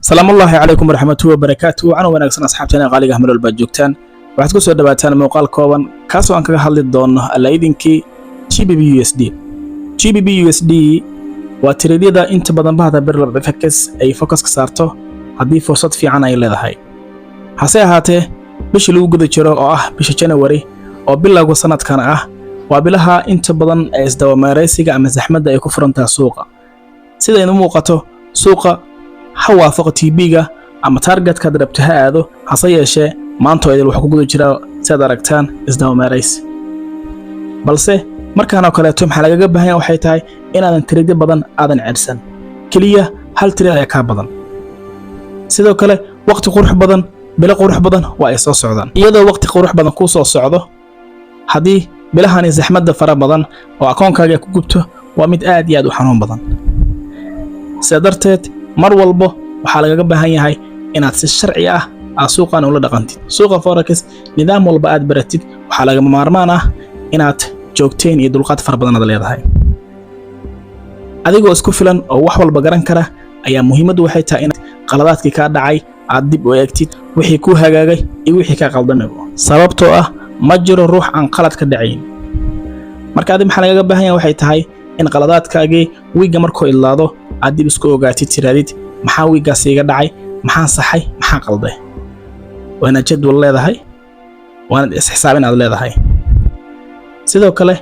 السلام الله عليكم ورحمة الله وبركاته. أنا وناقصنا أصحابتنا غالي أحمد الباجوكتان waxaad ku soo dhawaataan muuqaal kooban kaasoo aan kaga hadli doono alaidinkii GBP USD. GBP USD waa tiradida inta badan bahda Birla FX ay focus ka saarto haddii fursad fiican ay leedahay. Hase ahaatee bishii lagu guda jiro oo ah bisha January oo bilowga sanadkan ah waa bilaha inta badan ee isdaba-meeraysiga ama zaxmadda ay ku furantaa suuqa. Sida inuu muuqato suuqa ha waafaqo TB-ga ama targetka rabta ha aado, hase yeeshee maanta idil waxa ku guda jira sida aragtaan isdaba-meeraysi. Balse markaan oo kale maxaa lagaga baahan yahay waxay tahay inaadan tirade badan aadan ceelsan, kaliya hal tirade ka badan. Sidoo kale waqti qurux badan bila qurux badan waa ay soo socdaan, iyadoo waqti qurux badan ku soo socdo haddii bilahani zaxmadda fara badan oo akoonkaaga ku gubto waa mid aad iyo aad u xanuun badan. Sidaa darteed mar walba waxaa lagaga baahan yahay inaad si sharci ah suuqan ula dhaqantid. Suuqa forex nidaam walba aad baratid waxaa lagama maarmaan ah inaad joogteen iyo dulqaad fara badan leedahay. Adigoo isku filan oo wax walba garan kara ayaa muhiimadu waxay tahay in qaladaadkii ka dhacay aad dib u eegtid wixii ku hagaagay iyo wixii ka qaldamay. Sababtoo ah ma jiro ruux aan qalad ka dhacayn. Marka aad maxaa lagaga baahan yahay waxay tahay in qaladaadkaagii wiiga markuu ilaado aad dib isku ogaatid tiraadid maxaa wiigaas iga dhacay, maxaa saxay, maxaa qalday. waana jadwal leedahay, waana isxisaabin aad leedahay. Sidoo kale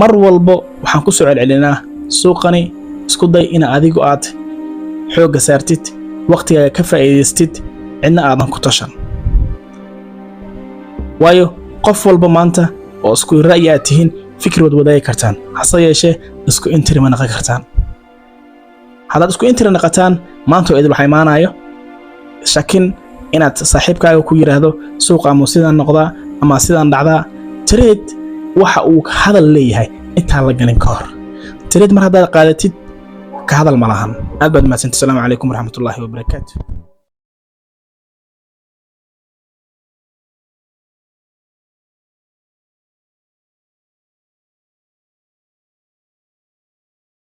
mar walba waxaan ku soo celcelinaa suuqani isku day in adigu aad xoog saartid, waqtiga ka faa'iideystid, cidna aadan ku tashan. waayo qof walba maanta oo isku ra'yi aad tihiin fikir wadaagi kartaan, hase yeeshee isku intiri ma noqon kartaan. haddaad isku intiri noqotaan maanta idil waxa imaanayo shakin inaad saaxiibkaaga ku yiraahdo suuqa ama sidaan noqdaa ama sidaan dhacdaa. trade waxa uu hadal leeyahay inta la galin ka hor. trade mar haddaad qaadatid ka hadal ma lahan. aad baad mahadsantahay. Assalaamu calaykum waraxmatullaahi wabarakaatuh.